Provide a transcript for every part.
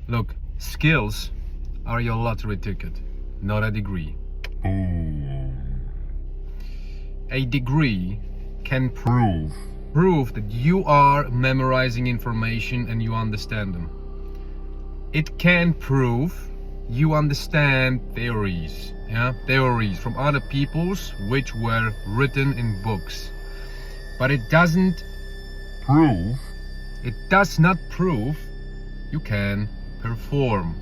Look, skills are your lottery ticket, not a degree. A degree can prove that you are memorizing information and you understand them. It can prove you understand theories from other people's which were written in books. But it does not prove you can perform,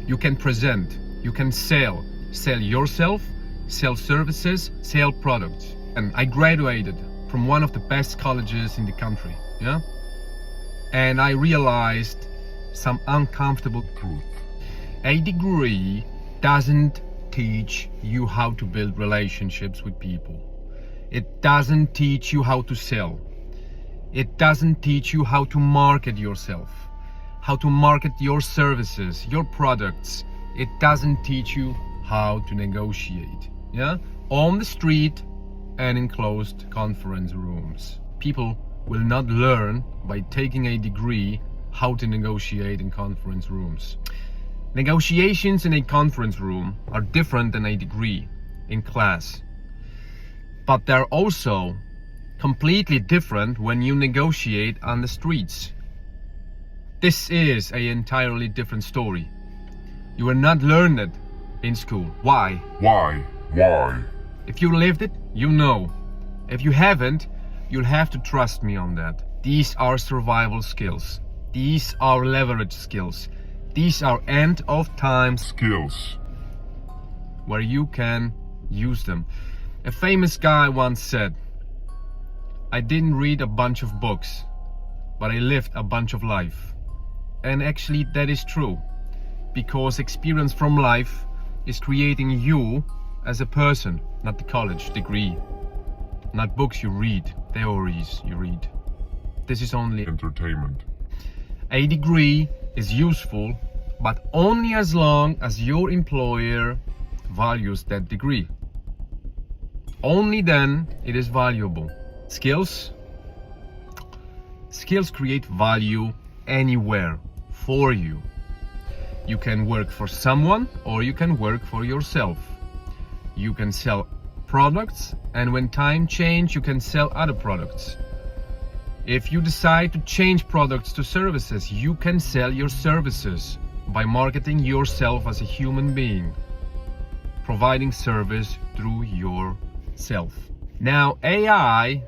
you can present, you can sell yourself, sell services, sell products. And I graduated from one of the best colleges in the country, and I realized some uncomfortable truth. A degree doesn't teach you how to build relationships with people. It doesn't teach you how to sell. It doesn't teach you how to market yourself, how to market your services, your products. It doesn't teach you how to negotiate, on the street and in closed conference rooms. People will not learn by taking a degree how to negotiate in conference rooms. Negotiations in a conference room are different than a degree in class. But they're also completely different when you negotiate on the streets. This is an entirely different story. You will not learn it in school. Why? If you lived it, you know. If you haven't, you'll have to trust me on that. These are survival skills. These are leverage skills. These are end of time skills where you can use them. A famous guy once said, "I didn't read a bunch of books, but I lived a bunch of life." And actually that is true, because experience from life is creating you as a person, not the college degree, not books you read, theories you read. This is only entertainment. A degree is useful, but only as long as your employer values that degree. Only then it is valuable. Skills create value anywhere for you. You can work for someone or you can work for yourself. You can sell products, and when time changes, you can sell other products. If you decide to change products to services, you can sell your services by marketing yourself as a human being, providing service through yourself. Now, AI,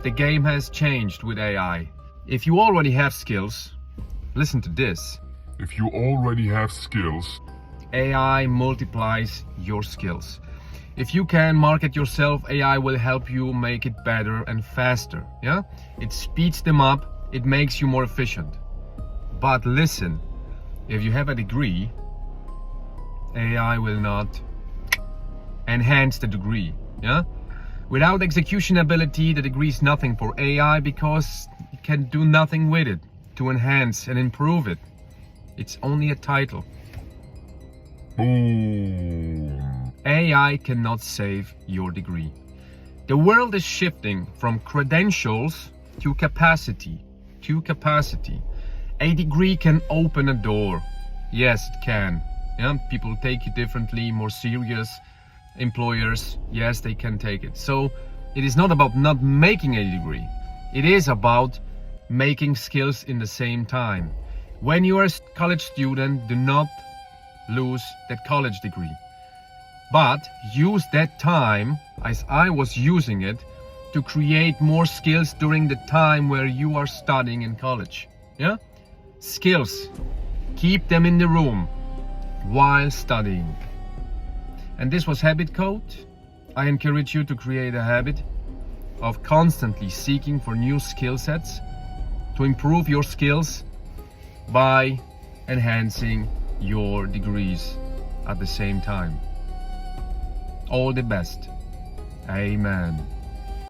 the game has changed with AI. If you already have skills, listen to this. If you already have skills, AI multiplies your skills. If you can market yourself, AI will help you make it better and faster. It speeds them up, it makes you more efficient. But listen, if you have a degree, AI will not enhance the degree. Without execution ability, the degree is nothing for AI, because it can do nothing with it to enhance and improve it. It's only a title. AI cannot save your degree. The world is shifting from credentials to capacity. A degree can open a door. Yes, it can. People take it differently, more serious employers, yes, they can take it. So it is not about not making a degree. It is about making skills in the same time. When you are a college student, do not lose that college degree, but use that time, as I was using it, to create more skills during the time where you are studying in college. Skills, keep them in the room while studying. And this was Habit Code. I encourage you to create a habit of constantly seeking for new skill sets to improve your skills by enhancing your degrees at the same time. All the best. Amen.